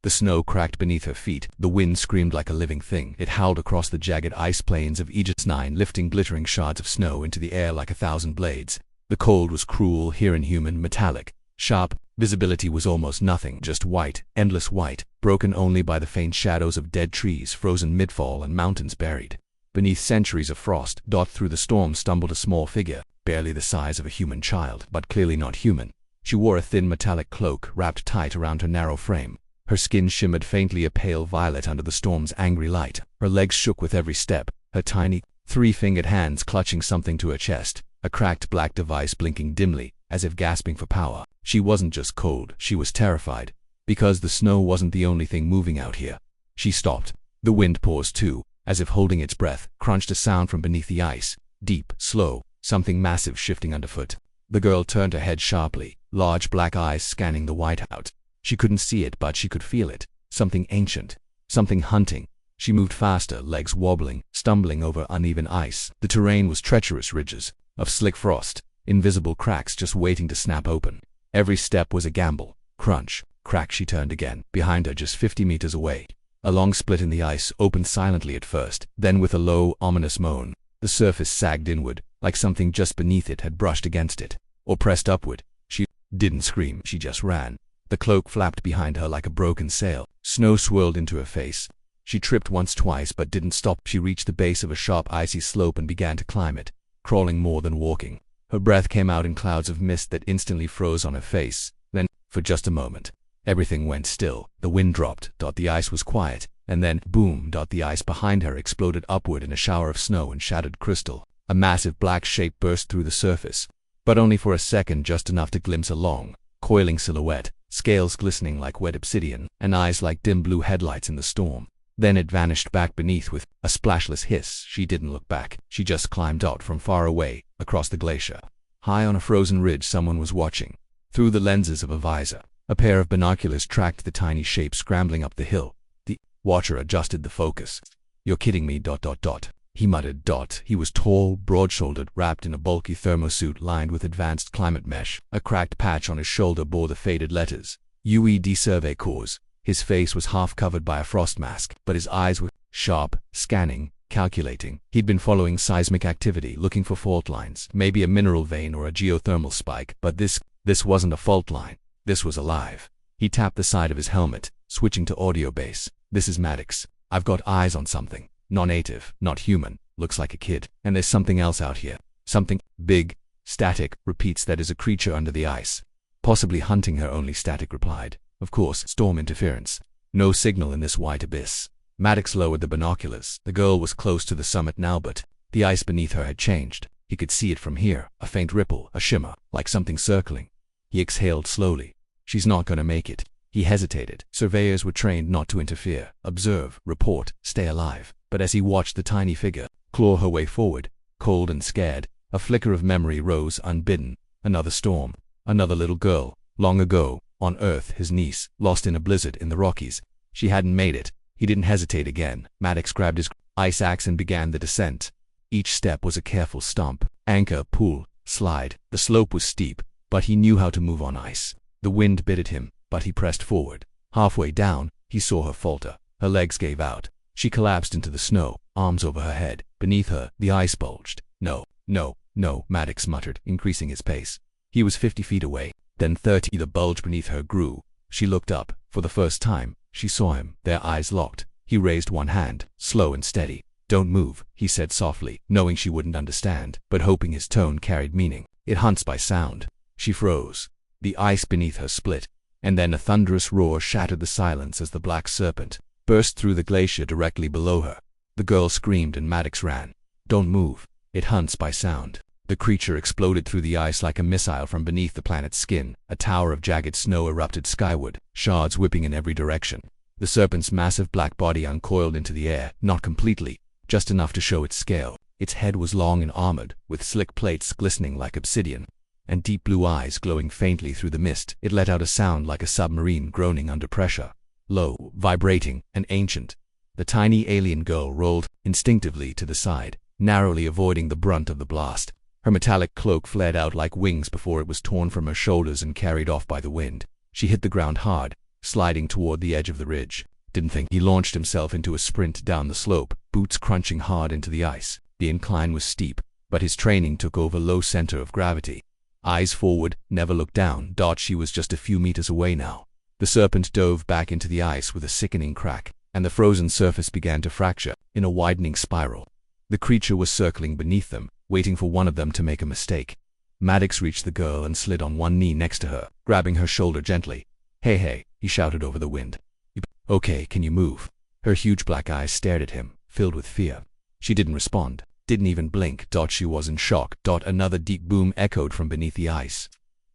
The snow cracked beneath her feet. The wind screamed like a living thing. It howled across the jagged ice plains of Aegis 9, lifting glittering shards of snow into the air like 1,000 blades. The cold was cruel, here inhuman, metallic, sharp. Visibility was almost nothing, just white, endless white, broken only by the faint shadows of dead trees frozen mid-fall and mountains buried. Beneath centuries of frost, through the storm stumbled a small figure, barely the size of a human child, but clearly not human. She wore a thin metallic cloak wrapped tight around her narrow frame. Her skin shimmered faintly a pale violet under the storm's angry light. Her legs shook with every step, her tiny, three-fingered hands clutching something to her chest, a cracked black device blinking dimly, as if gasping for power. She wasn't just cold, she was terrified. Because the snow wasn't the only thing moving out here. She stopped. The wind paused too, as if holding its breath, crunched a sound from beneath the ice. Deep, slow, something massive shifting underfoot. The girl turned her head sharply, large black eyes scanning the whiteout. She couldn't see it, but she could feel it. Something ancient. Something hunting. She moved faster, legs wobbling, stumbling over uneven ice. The terrain was treacherous ridges of slick frost, invisible cracks just waiting to snap open. Every step was a gamble. Crunch, crack. She turned again. Behind her, just 50 meters away, a long split in the ice opened silently at first, then with a low, ominous moan, the surface sagged inward, like something just beneath it had brushed against it, or pressed upward. She didn't scream, she just ran. The cloak flapped behind her like a broken sail. Snow swirled into her face. She tripped once, twice, but didn't stop. She reached the base of a sharp, icy slope and began to climb it, crawling more than walking. Her breath came out in clouds of mist that instantly froze on her face. Then, for just a moment, everything went still. The wind dropped. The ice was quiet. And then, boom! The ice behind her exploded upward in a shower of snow and shattered crystal. A massive black shape burst through the surface, but only for a second, just enough to glimpse a long, coiling silhouette, scales glistening like wet obsidian, and eyes like dim blue headlights in the storm. Then it vanished back beneath with a splashless hiss. She didn't look back. She just climbed out from far away, across the glacier. High on a frozen ridge, someone was watching. Through the lenses of a visor, a pair of binoculars tracked the tiny shape scrambling up the hill. The watcher adjusted the focus. "You're kidding me, .. He muttered. He was tall, broad-shouldered, wrapped in a bulky thermosuit lined with advanced climate mesh. A cracked patch on his shoulder bore the faded letters, UED Survey Corps. His face was half covered by a frost mask, but his eyes were sharp, scanning, calculating. He'd been following seismic activity, looking for fault lines, maybe a mineral vein or a geothermal spike, but this wasn't a fault line. This was alive. He tapped the side of his helmet, switching to audio base. "This is Maddox. I've got eyes on something. Non-native, not human, looks like a kid. And there's something else out here. Something big, static, repeats that is a creature under the ice. Possibly hunting her," only Static replied. "Of course, storm interference. No signal in this white abyss." Maddox lowered the binoculars. The girl was close to the summit now, but the ice beneath her had changed. He could see it from here, a faint ripple, a shimmer, like something circling. He exhaled slowly. "She's not gonna make it." He hesitated. Surveyors were trained not to interfere, observe, report, stay alive. But as he watched the tiny figure claw her way forward, cold and scared, a flicker of memory rose unbidden. Another storm. Another little girl. Long ago, on Earth, his niece, lost in a blizzard in the Rockies. She hadn't made it. He didn't hesitate again. Maddox grabbed his ice axe and began the descent. Each step was a careful stomp, anchor, pull, slide. The slope was steep, but he knew how to move on ice. The wind bit at him, but he pressed forward. Halfway down, he saw her falter. Her legs gave out. She collapsed into the snow, arms over her head. Beneath her, the ice bulged. "No, no, no," Maddox muttered, increasing his pace. He was 50 feet away, then 30. The bulge beneath her grew. She looked up. For the first time, she saw him. Their eyes locked. He raised one hand, slow and steady. "Don't move," he said softly, knowing she wouldn't understand, but hoping his tone carried meaning. "It hunts by sound." She froze. The ice beneath her split, and then a thunderous roar shattered the silence as the black serpent burst through the glacier directly below her. The girl screamed and Maddox ran. "Don't move. It hunts by sound." The creature exploded through the ice like a missile from beneath the planet's skin. A tower of jagged snow erupted skyward, shards whipping in every direction. The serpent's massive black body uncoiled into the air, not completely, just enough to show its scale. Its head was long and armored, with slick plates glistening like obsidian, and deep blue eyes glowing faintly through the mist. It let out a sound like a submarine groaning under pressure. Low, vibrating, and ancient. The tiny alien girl rolled instinctively to the side, narrowly avoiding the brunt of the blast. Her metallic cloak flared out like wings before it was torn from her shoulders and carried off by the wind. She hit the ground hard, sliding toward the edge of the ridge. Didn't think. He launched himself into a sprint down the slope, boots crunching hard into the ice. The incline was steep, but his training took over low center of gravity. Eyes forward, never looked down. She was just a few meters away now. The Serpent dove back into the ice with a sickening crack, and the frozen surface began to fracture in a widening spiral. The creature was circling beneath them, waiting for one of them to make a mistake. Maddox reached the girl and slid on one knee next to her, grabbing her shoulder gently. Hey, he shouted over the wind. Okay, can you move? Her huge black eyes stared at him, filled with fear. She didn't respond, didn't even blink. She was in shock. Another deep boom echoed from beneath the ice.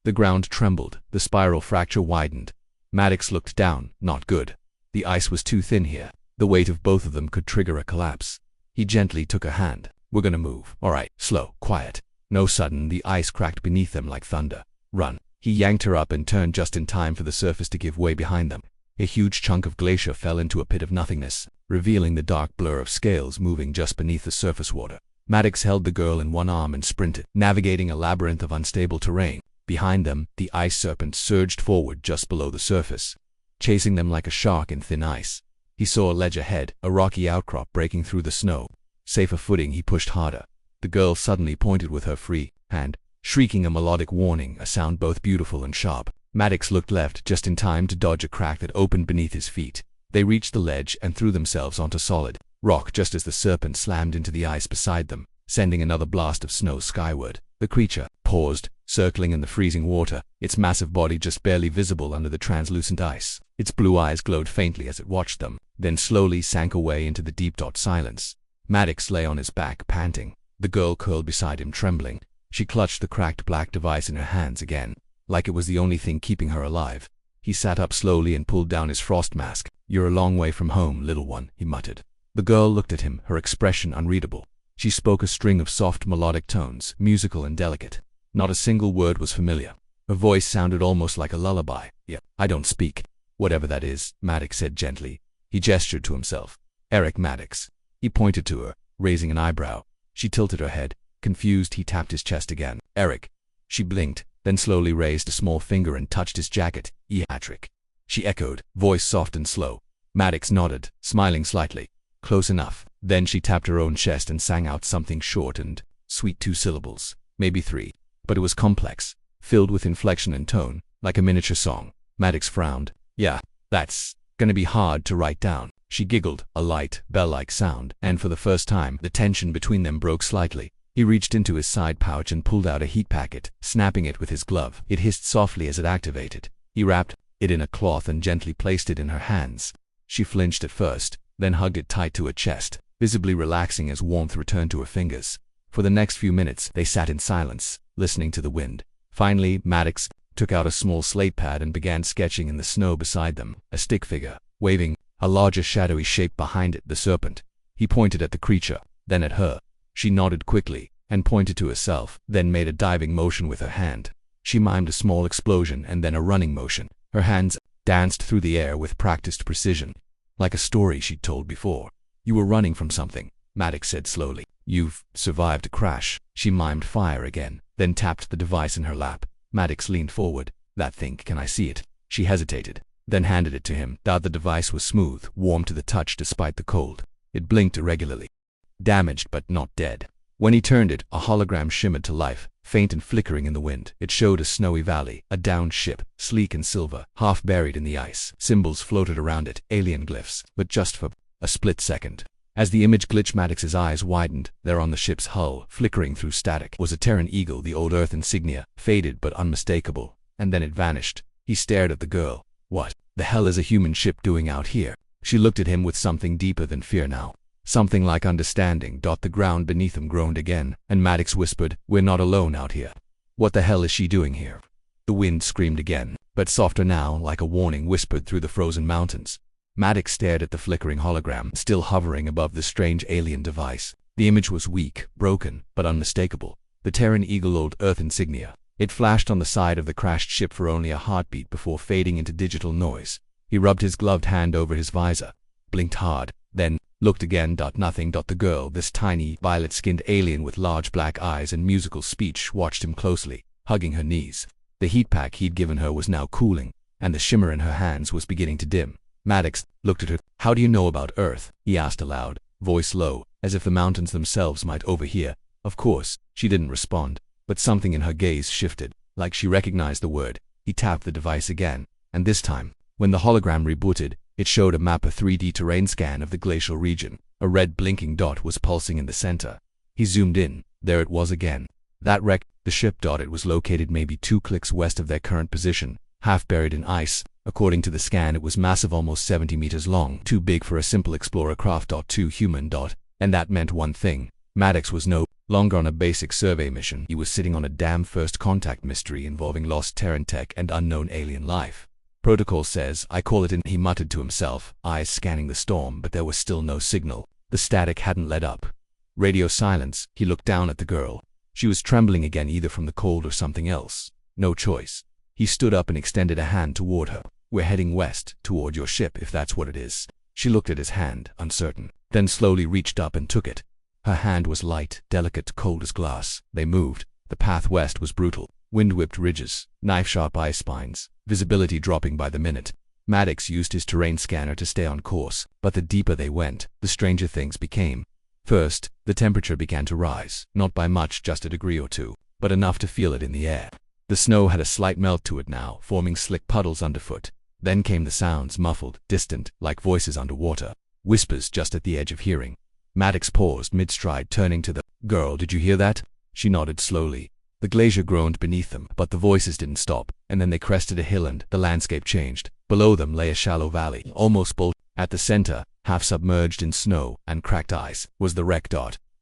The ground trembled, the spiral fracture widened. Maddox looked down. Not good. The ice was too thin here. The weight of both of them could trigger a collapse. He gently took her hand. We're gonna move. All right, slow, quiet. No sudden. The ice cracked beneath them like thunder. Run. He yanked her up and turned just in time for the surface to give way behind them. A huge chunk of glacier fell into a pit of nothingness, revealing the dark blur of scales moving just beneath the surface water. Maddox held the girl in one arm and sprinted, navigating a labyrinth of unstable terrain. Behind them, the ice serpent surged forward just below the surface, chasing them like a shark in thin ice. He saw a ledge ahead, a rocky outcrop breaking through the snow. Safer footing, he pushed harder. The girl suddenly pointed with her free hand, shrieking a melodic warning, a sound both beautiful and sharp. Maddox looked left just in time to dodge a crack that opened beneath his feet. They reached the ledge and threw themselves onto solid rock just as the serpent slammed into the ice beside them, sending another blast of snow skyward. The creature paused, circling in the freezing water, its massive body just barely visible under the translucent ice. Its blue eyes glowed faintly as it watched them, then slowly sank away into the deep silence. Maddox lay on his back, panting. The girl curled beside him, trembling. She clutched the cracked black device in her hands again, like it was the only thing keeping her alive. He sat up slowly and pulled down his frost mask. You're a long way from home, little one, he muttered. The girl looked at him, her expression unreadable. She spoke a string of soft melodic tones, musical and delicate. Not a single word was familiar. Her voice sounded almost like a lullaby. Yeah, I don't speak. Whatever that is, Maddox said gently. He gestured to himself. Eric Maddox. He pointed to her, raising an eyebrow. She tilted her head. Confused, he tapped his chest again. Eric. She blinked, then slowly raised a small finger and touched his jacket. Patrick. She echoed, voice soft and slow. Maddox nodded, smiling slightly. Close enough. Then she tapped her own chest and sang out something short and sweet, 2 syllables, maybe 3. But it was complex, filled with inflection and tone, like a miniature song. Maddox frowned. Yeah, that's gonna be hard to write down. She giggled, a light, bell-like sound, and for the first time, the tension between them broke slightly. He reached into his side pouch and pulled out a heat packet, snapping it with his glove. It hissed softly as it activated. He wrapped it in a cloth and gently placed it in her hands. She flinched at first, then hugged it tight to her chest, visibly relaxing as warmth returned to her fingers. For the next few minutes, they sat in silence, listening to the wind. Finally, Maddox took out a small slate pad and began sketching in the snow beside them, a stick figure, waving, a larger shadowy shape behind it, the serpent. He pointed at the creature, then at her. She nodded quickly, and pointed to herself, then made a diving motion with her hand. She mimed a small explosion and then a running motion. Her hands danced through the air with practiced precision, like a story she'd told before. You were running from something, Maddox said slowly. You've survived a crash. She mimed fire again, then tapped the device in her lap. Maddox leaned forward. That thing, can I see it? She hesitated, then handed it to him. The device was smooth, warm to the touch despite the cold. It blinked irregularly. Damaged but not dead. When he turned it, a hologram shimmered to life, faint and flickering in the wind. It showed a snowy valley, a downed ship, sleek and silver, half buried in the ice. Symbols floated around it, alien glyphs, but just for a split second. As the image glitched, Maddox's eyes widened. There on the ship's hull, flickering through static, was a Terran eagle, the old Earth insignia, faded but unmistakable. And then it vanished. He stared at the girl. What the hell is a human ship doing out here? She looked at him with something deeper than fear now. Something like understanding. The ground beneath them groaned again, and Maddox whispered, We're not alone out here. What the hell is she doing here? The wind screamed again, but softer now, like a warning whispered through the frozen mountains. Maddox stared at the flickering hologram, still hovering above the strange alien device. The image was weak, broken, but unmistakable. The Terran eagle, old Earth insignia. It flashed on the side of the crashed ship for only a heartbeat before fading into digital noise. He rubbed his gloved hand over his visor, blinked hard, then looked again. Nothing. The girl, this tiny, violet-skinned alien with large black eyes and musical speech, watched him closely, hugging her knees. The heat pack he'd given her was now cooling, and the shimmer in her hands was beginning to dim. Maddox looked at her. "How do you know about Earth?" he asked aloud, voice low, as if the mountains themselves might overhear. "Of course." She didn't respond, but something in her gaze shifted, like she recognized the word. He tapped the device again, and this time, when the hologram rebooted, it showed a map, a 3D terrain scan of the glacial region. A red blinking dot was pulsing in the center. He zoomed in. There it was again. That wreck, the ship. It was located maybe 2 clicks west of their current position, half buried in ice. According to the scan, it was massive, almost 70 meters long, too big for a simple explorer craft. Too human. And that meant one thing. Maddox was no longer on a basic survey mission. He was sitting on a damn first contact mystery involving lost Terran tech and unknown alien life. "Protocol says I call it in," he muttered to himself, eyes scanning the storm, but there was still no signal. The static hadn't let up. Radio silence. He looked down at the girl. She was trembling again, either from the cold or something else. No choice. He stood up and extended a hand toward her. "We're heading west, toward your ship, if that's what it is." She looked at his hand, uncertain, then slowly reached up and took it. Her hand was light, delicate, cold as glass. They moved. The path west was brutal. Wind-whipped ridges, knife-sharp ice spines, visibility dropping by the minute. Maddox used his terrain scanner to stay on course, but the deeper they went, the stranger things became. First, the temperature began to rise, not by much, just a degree or two, but enough to feel it in the air. The snow had a slight melt to it now, forming slick puddles underfoot. Then came the sounds, muffled, distant, like voices underwater, whispers just at the edge of hearing. Maddox paused mid-stride, turning to the girl. "Did you hear that?" She nodded slowly. The glacier groaned beneath them, but the voices didn't stop, and then they crested a hill and the landscape changed. Below them lay a shallow valley, almost bold. At the center, half submerged in snow and cracked ice, was the wreck.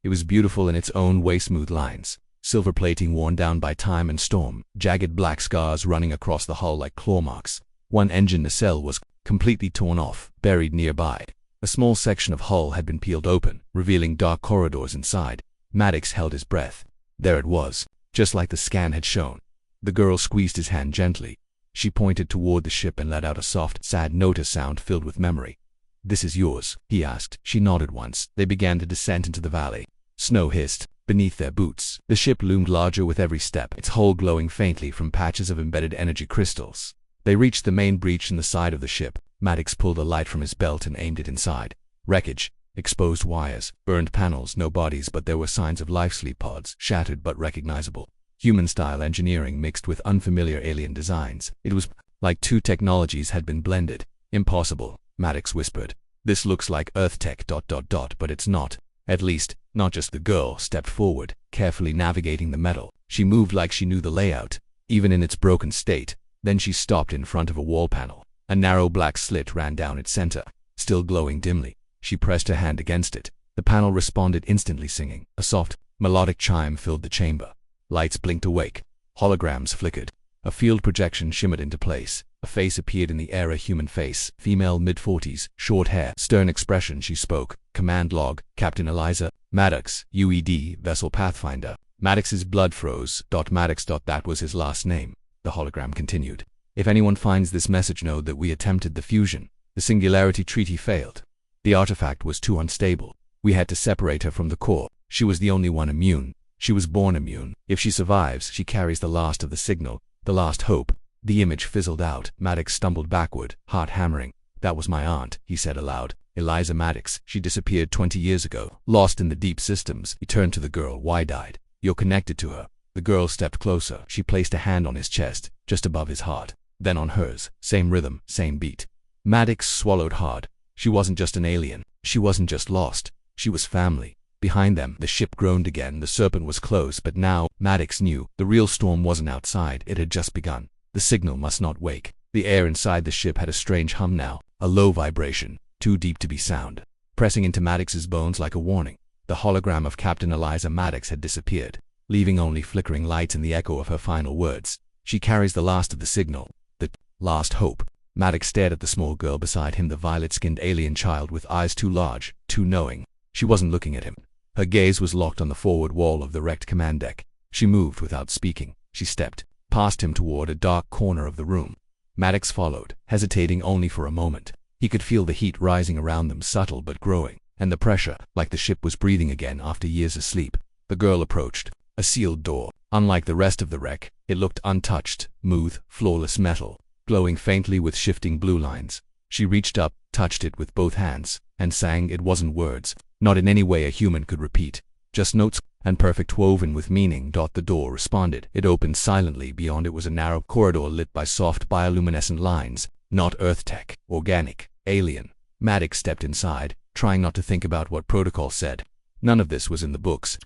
It was beautiful in its own way, smooth lines, silver plating worn down by time and storm, jagged black scars running across the hull like claw marks. One engine nacelle was completely torn off, buried nearby. A small section of hull had been peeled open, revealing dark corridors inside. Maddox held his breath. There it was, just like the scan had shown. The girl squeezed his hand gently. She pointed toward the ship and let out a soft, sad note sound filled with memory. "This is yours?" he asked. She nodded once. They began to descend into the valley. Snow hissed beneath their boots. The ship loomed larger with every step, its hull glowing faintly from patches of embedded energy crystals. They reached the main breach in the side of the ship. Maddox pulled a light from his belt and aimed it inside. Wreckage, exposed wires, burned panels, no bodies, but there were signs of life, sleep pods, shattered but recognizable. Human-style engineering mixed with unfamiliar alien designs. It was like two technologies had been blended. "Impossible," Maddox whispered. "This looks like Earth tech, but it's not. At least, not just." The girl stepped forward, carefully navigating the metal. She moved like she knew the layout, even in its broken state. Then she stopped in front of a wall panel. A narrow black slit ran down its center, still glowing dimly. She pressed her hand against it. The panel responded instantly, singing. A soft, melodic chime filled the chamber. Lights blinked awake. Holograms flickered. A field projection shimmered into place. A face appeared in the air, a human face, female, mid-40s, short hair, stern expression. She spoke. "Command log, Captain Eliza, Maddox, UED, Vessel Pathfinder." Maddox's blood froze. Maddox. That was his last name. The hologram continued. "If anyone finds this message, know that we attempted the fusion. The Singularity Treaty failed. The artifact was too unstable. We had to separate her from the core. She was the only one immune. She was born immune. If she survives, she carries the last of the signal, the last hope." The image fizzled out. Maddox stumbled backward, heart hammering. "That was my aunt," he said aloud. "Eliza Maddox. She disappeared 20 years ago, lost in the deep systems." He turned to the girl, wide-eyed. "You're connected to her." The girl stepped closer. She placed a hand on his chest, just above his heart, then on hers. Same rhythm, same beat. Maddox swallowed hard. She wasn't just an alien. She wasn't just lost. She was family. Behind them, the ship groaned again. The Serpent was close, but now, Maddox knew, the real storm wasn't outside. It had just begun. The signal must not wake. The air inside the ship had a strange hum now, a low vibration, too deep to be sound, pressing into Maddox's bones like a warning. The hologram of Captain Eliza Maddox had disappeared, leaving only flickering lights and the echo of her final words. "She carries the last of the signal, the last hope." Maddox stared at the small girl beside him, the violet-skinned alien child with eyes too large, too knowing. She wasn't looking at him. Her gaze was locked on the forward wall of the wrecked command deck. She moved without speaking. She stepped past him toward a dark corner of the room. Maddox followed, hesitating only for a moment. He could feel the heat rising around them, subtle but growing, and the pressure, like the ship was breathing again after years of sleep. The girl approached. A sealed door. Unlike the rest of the wreck, it looked untouched, smooth, flawless metal. glowing faintly with shifting blue lines. She reached up, touched it with both hands, and sang. It wasn't words, not in any way a human could repeat, just notes and perfect woven with meaning. The door responded. It opened silently. Beyond it was a narrow corridor lit by soft bioluminescent lines. Not Earth tech, organic, alien. Maddox stepped inside, trying not to think about what protocol said. None of this was in the books.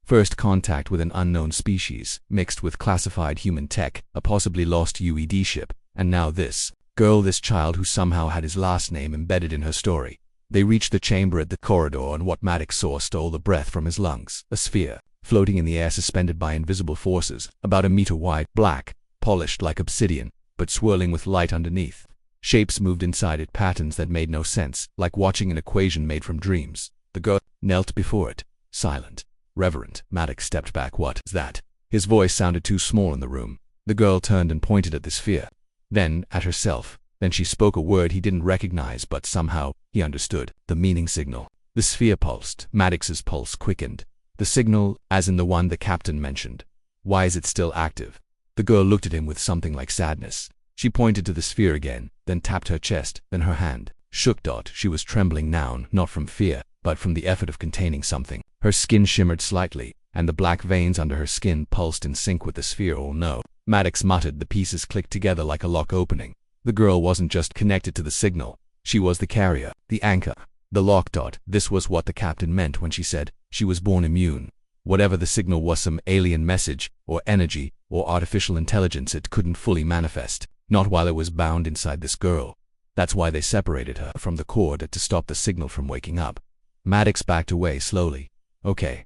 First contact with an unknown species, mixed with classified human tech, a possibly lost UED ship, and now this girl, this child who somehow had his last name embedded in her story. They reached the chamber at the corridor, and what Maddox saw stole the breath from his lungs. A sphere, floating in the air, suspended by invisible forces, about a meter wide, black, polished like obsidian, but swirling with light underneath. Shapes moved inside it, patterns that made no sense, like watching an equation made from dreams. The girl knelt before it, silent, reverent. Maddox stepped back. What is that? His voice sounded too small in the room. The girl turned and pointed at the sphere, then at herself. Then she spoke a word he didn't recognize, but somehow he understood. The meaning signal. The sphere pulsed. Maddox's pulse quickened. The signal, as in the one the captain mentioned. Why is it still active? The girl looked at him with something like sadness. She pointed to the sphere again, then tapped her chest, then her hand shook. She was trembling now, not from fear, but from the effort of containing something. Her skin shimmered slightly, and the black veins under her skin pulsed in sync with the sphere. Oh no. Maddox muttered. The pieces clicked together like a lock opening. The girl wasn't just connected to the signal. She was the carrier, the anchor, the lock. This was what the captain meant when she said she was born immune. Whatever the signal was, some alien message, or energy, or artificial intelligence, it couldn't fully manifest. Not while it was bound inside this girl. That's why they separated her from the cord, to stop the signal from waking up. Maddox backed away slowly. Okay,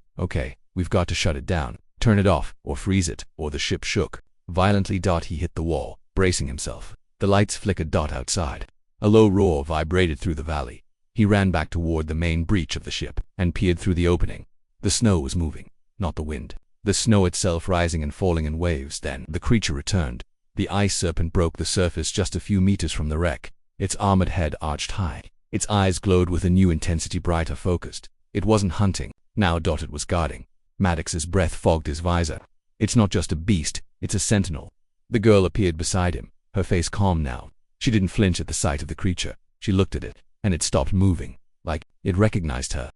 we've got to shut it down. Turn it off, or freeze it, or the ship shook violently. He hit the wall, bracing himself. The lights flickered. Outside, a low roar vibrated through the valley. He ran back toward the main breach of the ship, and peered through the opening. The snow was moving, not the wind. The snow itself rising and falling in waves. Then the creature returned. The ice serpent broke the surface just a few meters from the wreck. Its armored head arched high. Its eyes glowed with a new intensity, brighter, focused. It wasn't hunting. Now it was guarding. Maddox's breath fogged his visor. It's not just a beast, it's a sentinel. The girl appeared beside him, her face calm now. She didn't flinch at the sight of the creature. She looked at it, and it stopped moving, like it recognized her.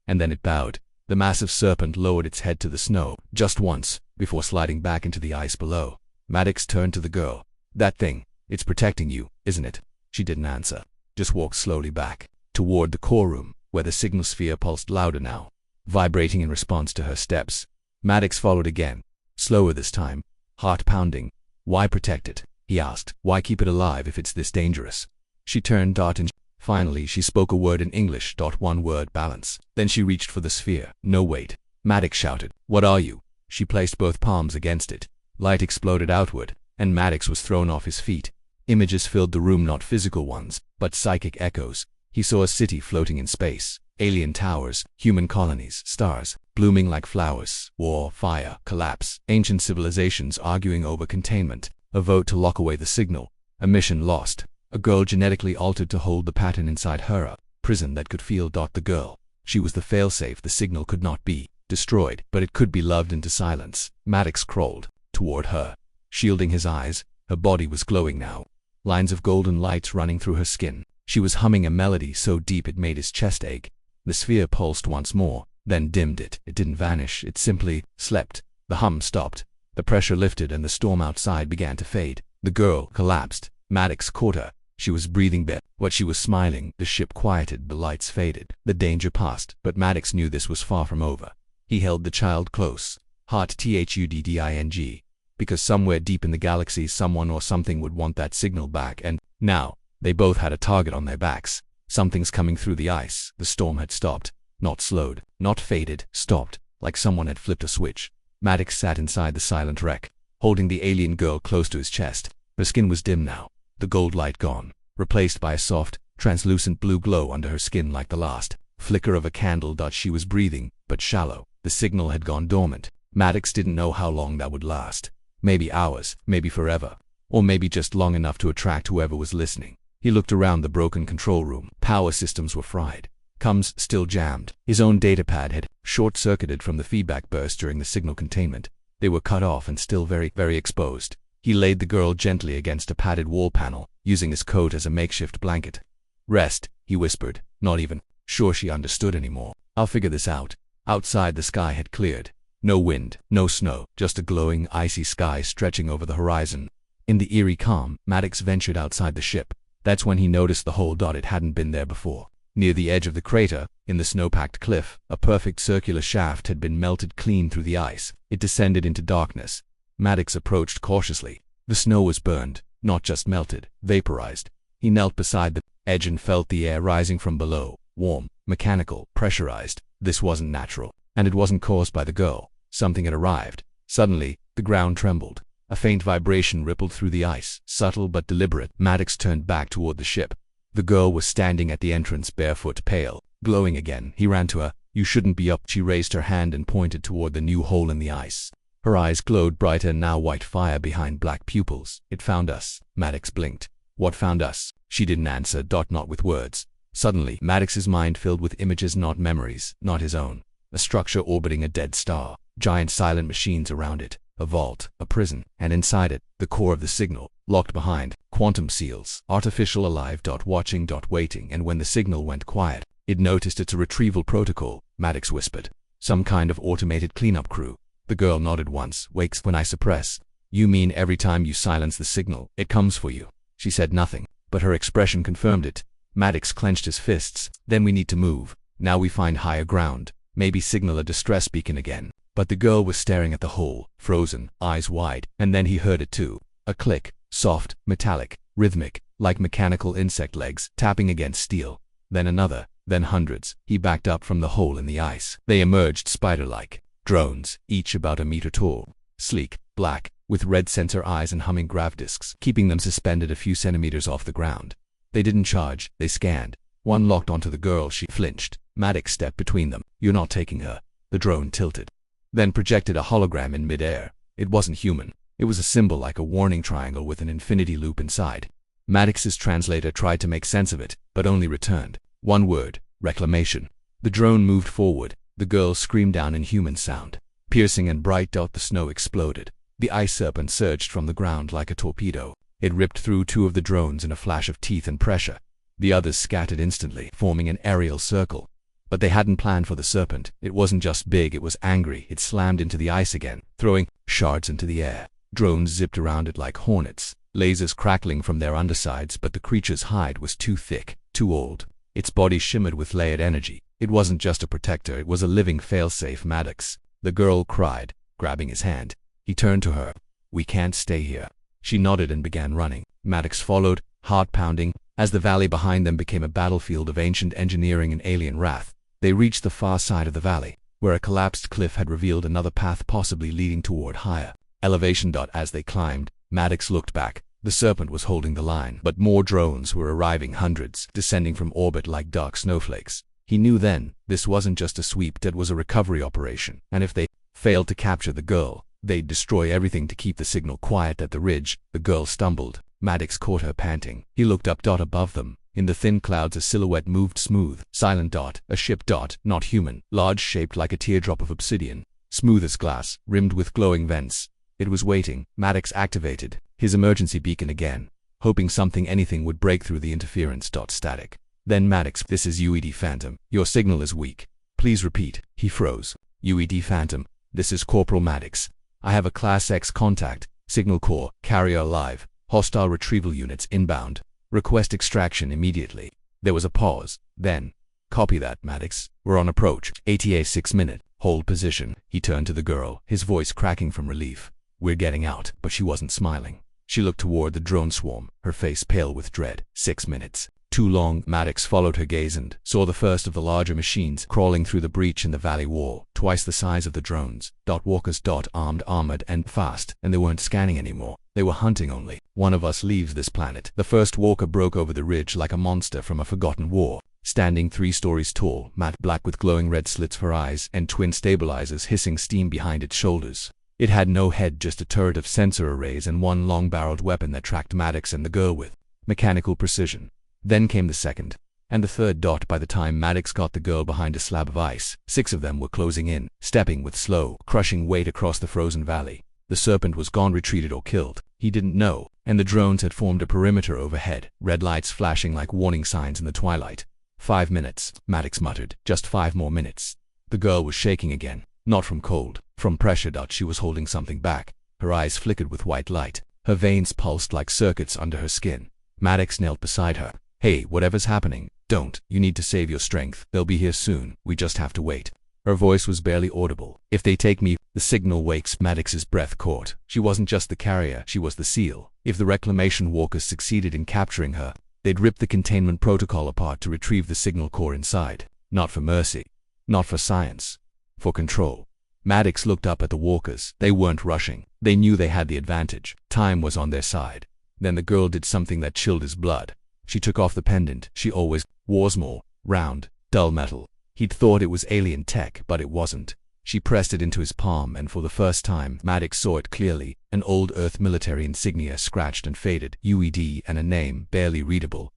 And then it bowed. The massive serpent lowered its head to the snow, just once, before sliding back into the ice below. Maddox turned to the girl. That thing, it's protecting you, isn't it? She didn't answer, just walked slowly back, toward the core room, where the signal sphere pulsed louder now, vibrating in response to her steps. Maddox followed again, slower this time, heart pounding. Why protect it? He asked. Why keep it alive if it's this dangerous? She turned. And finally she spoke a word in English. One word: balance. Then she reached for the sphere. No, wait. Maddox shouted. What are you? She placed both palms against it. Light exploded outward, and Maddox was thrown off his feet. Images filled the room, not physical ones, but psychic echoes. He saw a city floating in space, alien towers, human colonies, stars, blooming like flowers, war, fire, collapse, ancient civilizations arguing over containment, a vote to lock away the signal, a mission lost, a girl genetically altered to hold the pattern inside her, a prison that could feel. The girl, she was the failsafe. The signal could not be destroyed, but it could be loved into silence. Maddox crawled toward her, shielding his eyes. Her body was glowing now, lines of golden lights running through her skin. She was humming a melody so deep it made his chest ache. The sphere pulsed once more, then dimmed. It didn't vanish, it simply slept. The hum stopped. The pressure lifted and the storm outside began to fade. The girl collapsed. Maddox caught her. She was breathing better, but she was smiling. The ship quieted, the lights faded. The danger passed, but Maddox knew this was far from over. He held the child close, heart thudding, because somewhere deep in the galaxy someone or something would want that signal back, and now they both had a target on their backs. Something's coming through the ice. The storm had stopped, not slowed, not faded, stopped, like someone had flipped a switch. Maddox sat inside the silent wreck, holding the alien girl close to his chest. Her skin was dim now, the gold light gone, replaced by a soft, translucent blue glow under her skin, like the last flicker of a candle. She was breathing, but shallow. The signal had gone dormant. Maddox didn't know how long that would last. Maybe hours, maybe forever, or maybe just long enough to attract whoever was listening. He looked around the broken control room. Power systems were fried. Comms still jammed. His own datapad had short-circuited from the feedback burst during the signal containment. They were cut off and still very, very exposed. He laid the girl gently against a padded wall panel, using his coat as a makeshift blanket. "Rest," he whispered, not even sure she understood anymore. "I'll figure this out." Outside, the sky had cleared. No wind, no snow, just a glowing, icy sky stretching over the horizon. In the eerie calm, Maddox ventured outside the ship. That's when he noticed the hole. It hadn't been there before. Near the edge of the crater, in the snow-packed cliff, a perfect circular shaft had been melted clean through the ice. It descended into darkness. Maddox approached cautiously. The snow was burned, not just melted, vaporized. He knelt beside the edge and felt the air rising from below, warm, mechanical, pressurized. This wasn't natural, and it wasn't caused by the girl. Something had arrived. Suddenly, the ground trembled. A faint vibration rippled through the ice, subtle but deliberate. Maddox turned back toward the ship. The girl was standing at the entrance, barefoot, pale, glowing again. He ran to her. "You shouldn't be up." She raised her hand and pointed toward the new hole in the ice. Her eyes glowed brighter, now white fire behind black pupils. "It found us." Maddox blinked. "What found us?" She didn't answer. Not with words. Suddenly, Maddox's mind filled with images, not memories, not his own. A structure orbiting a dead star. Giant silent machines around it. A vault, a prison, and inside it, the core of the signal, locked behind quantum seals, artificial alive. Watching, waiting, and when the signal went quiet, it noticed it's a retrieval protocol, Maddox whispered. "Some kind of automated cleanup crew." The girl nodded once. "Wakes when I suppress." "You mean every time you silence the signal, it comes for you?" She said nothing, but her expression confirmed it. Maddox clenched his fists. "Then we need to move. Now we find higher ground. Maybe signal a distress beacon again." But the girl was staring at the hole, frozen, eyes wide, and then he heard it too. A click, soft, metallic, rhythmic, like mechanical insect legs tapping against steel. Then another, then hundreds. He backed up from the hole in the ice. They emerged spider-like. Drones, each about a meter tall. Sleek, black, with red sensor eyes and humming grav disks, keeping them suspended a few centimeters off the ground. They didn't charge, they scanned. One locked onto the girl. She flinched. Maddox stepped between them. "You're not taking her." The drone tilted, then projected a hologram in midair. It wasn't human. It was a symbol like a warning triangle with an infinity loop inside. Maddox's translator tried to make sense of it, but only returned one word: reclamation. The drone moved forward. The girl screamed down in human sound. Piercing and bright. The snow exploded. The ice serpent surged from the ground like a torpedo. It ripped through two of the drones in a flash of teeth and pressure. The others scattered instantly, forming an aerial circle. But they hadn't planned for the serpent. It wasn't just big, it was angry. It slammed into the ice again, throwing shards into the air. Drones zipped around it like hornets, lasers crackling from their undersides, but the creature's hide was too thick, too old. Its body shimmered with layered energy. It wasn't just a protector, it was a living failsafe. Maddox. The girl cried, grabbing his hand. He turned to her. "We can't stay here." She nodded and began running. Maddox followed, heart pounding, as the valley behind them became a battlefield of ancient engineering and alien wrath. They reached the far side of the valley, where a collapsed cliff had revealed another path, possibly leading toward higher elevation. As they climbed, Maddox looked back. The Serpent was holding the line, but more drones were arriving, hundreds, descending from orbit like dark snowflakes. He knew then, this wasn't just a sweep, that was a recovery operation, and if they failed to capture the girl, they'd destroy everything to keep the signal quiet. At the ridge, the girl stumbled. Maddox caught her panting. He looked up. Above them, in the thin clouds, a silhouette moved, smooth, silent. A ship. Not human, large, shaped like a teardrop of obsidian, smooth as glass, rimmed with glowing vents. It was waiting. Maddox activated his emergency beacon again, hoping anything would break through the interference. Static. Then Maddox, "This is UED Phantom. Your signal is weak. Please repeat." He froze. "UED Phantom. This is Corporal Maddox. I have a Class X contact. Signal core, carrier alive. Hostile retrieval units inbound. Request extraction immediately." There was a pause. Then, "Copy that, Maddox. We're on approach. ATA 6-minute. Hold position." He turned to the girl, his voice cracking from relief. "We're getting out." But she wasn't smiling. She looked toward the drone swarm, her face pale with dread. 6 minutes. Too long. Maddox followed her gaze and saw the first of the larger machines crawling through the breach in the valley wall, twice the size of the drones. Walkers. Armed, armored, and fast. And they weren't scanning anymore. They were hunting only. "One of us leaves this planet." The first walker broke over the ridge like a monster from a forgotten war. Standing 3 stories tall, matte black with glowing red slits for eyes and twin stabilizers hissing steam behind its shoulders. It had no head, just a turret of sensor arrays and one long-barreled weapon that tracked Maddox and the girl with mechanical precision. Then came the second, and the third. By the time Maddox got the girl behind a slab of ice, 6 of them were closing in, stepping with slow, crushing weight across the frozen valley. The Serpent was gone, retreated or killed. He didn't know, and the drones had formed a perimeter overhead, red lights flashing like warning signs in the twilight. 5 minutes, Maddox muttered. Just 5 more minutes. The girl was shaking again. Not from cold, from pressure. She was holding something back. Her eyes flickered with white light. Her veins pulsed like circuits under her skin. Maddox knelt beside her. Hey, whatever's happening, don't. You need to save your strength. They'll be here soon. We just have to wait. Her voice was barely audible. If they take me, the signal wakes. Maddox's breath caught. She wasn't just the carrier, she was the seal. If the reclamation walkers succeeded in capturing her, they'd rip the containment protocol apart to retrieve the signal core inside. Not for mercy. Not for science. For control. Maddox looked up at the walkers. They weren't rushing. They knew they had the advantage. Time was on their side. Then the girl did something that chilled his blood. She took off the pendant she always wore, small, round, dull metal. He'd thought it was alien tech, but it wasn't. She pressed it into his palm, and for the first time, Maddox saw it clearly. An old Earth military insignia, scratched and faded, UED, and a name, barely readable.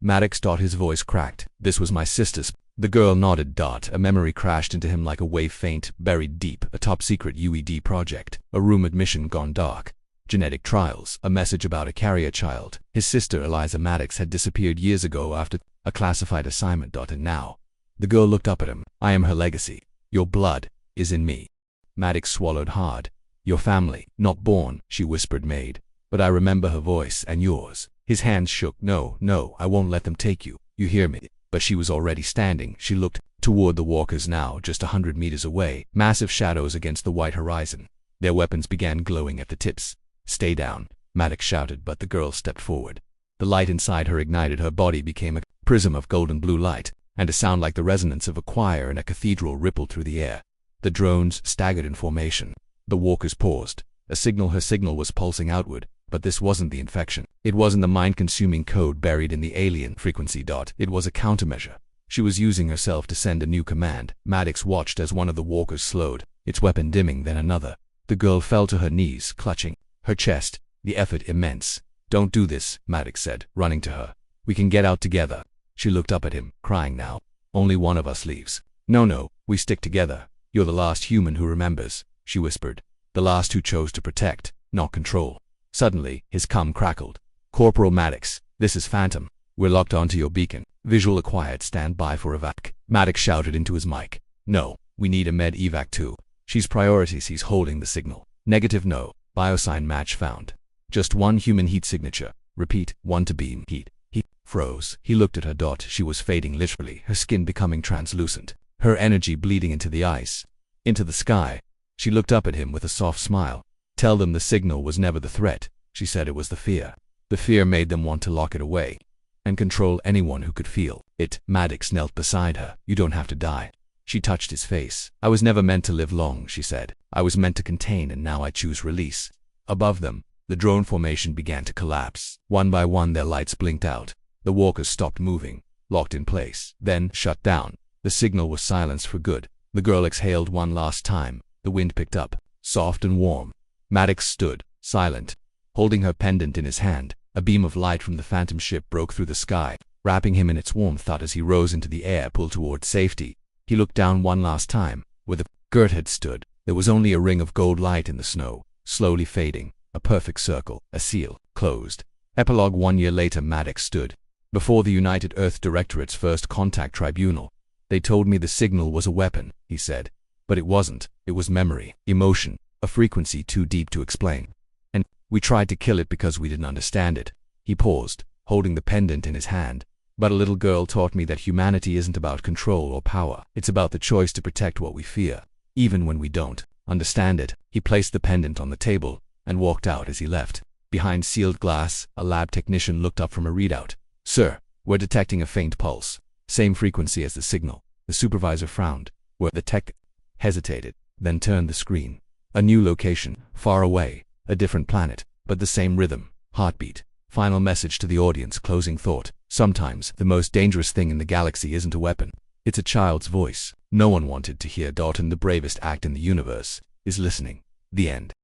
Maddox. His voice cracked. This was my sister's. The girl nodded. A memory crashed into him like a wave, faint, buried deep. A top-secret UED project. A rumored mission gone dark. Genetic trials. A message about a carrier child. His sister, Eliza Maddox, had disappeared years ago after a classified assignment. And now. The girl looked up at him. I am her legacy. Your blood is in me. Maddox swallowed hard. Your family, not born, she whispered, made. But I remember her voice, and yours. His hands shook. No, no, I won't let them take you. You hear me? But she was already standing. She looked toward the walkers now, just 100 meters away, massive shadows against the white horizon. Their weapons began glowing at the tips. Stay down, Maddox shouted, but the girl stepped forward. The light inside her ignited. Her body became a prism of golden blue light, and a sound like the resonance of a choir in a cathedral rippled through the air. The drones staggered in formation. The walkers paused. Her signal was pulsing outward, but this wasn't the infection. It wasn't the mind-consuming code buried in the alien frequency. It was a countermeasure. She was using herself to send a new command. Maddox watched as one of the walkers slowed, its weapon dimming, then another. The girl fell to her knees, clutching her chest, the effort immense. Don't do this, Maddox said, running to her. We can get out together. She looked up at him, crying now. Only one of us leaves. No, we stick together. You're the last human who remembers, she whispered. The last who chose to protect, not control. Suddenly, his cum crackled. Corporal Maddox, this is Phantom. We're locked onto your beacon. Visual acquired. Stand by for evac. Maddox shouted into his mic. No, we need a med evac too. She's priorities. He's holding the signal. Negative. No. Biosign match found. Just one human heat signature. Repeat, one to beam heat. He froze. He looked at her. She was fading literally, her skin becoming translucent, her energy bleeding into the ice, into the sky. She looked up at him with a soft smile. Tell them the signal was never the threat, she said. It was the fear. The fear made them want to lock it away and control anyone who could feel it. Maddox knelt beside her. You don't have to die. She touched his face. I was never meant to live long, she said. I was meant to contain, and now I choose release. Above them, the drone formation began to collapse. One by one their lights blinked out. The walkers stopped moving, locked in place, then shut down. The signal was silenced for good. The girl exhaled one last time. The wind picked up, soft and warm. Maddox stood, silent, holding her pendant in his hand. A beam of light from the Phantom ship broke through the sky, wrapping him in its warmth. As he rose into the air, pulled toward safety, he looked down one last time, where the Gert had stood. There was only a ring of gold light in the snow, slowly fading, a perfect circle, a seal, closed. Epilogue. 1 year later, Maddox stood before the United Earth Directorate's first contact tribunal. They told me the signal was a weapon, he said. But it wasn't. It was memory, emotion, a frequency too deep to explain. And we tried to kill it because we didn't understand it. He paused, holding the pendant in his hand. But a little girl taught me that humanity isn't about control or power. It's about the choice to protect what we fear, even when we don't understand it. He placed the pendant on the table and walked out. As he left, behind sealed glass, a lab technician looked up from a readout. Sir, we're detecting a faint pulse. Same frequency as the signal. The supervisor frowned. Where the tech hesitated, then turned the screen. A new location, far away, a different planet, but the same rhythm, heartbeat. Final message to the audience. Closing thought. Sometimes, the most dangerous thing in the galaxy isn't a weapon. It's a child's voice. No one wanted to hear. And the bravest act in the universe is listening. The end.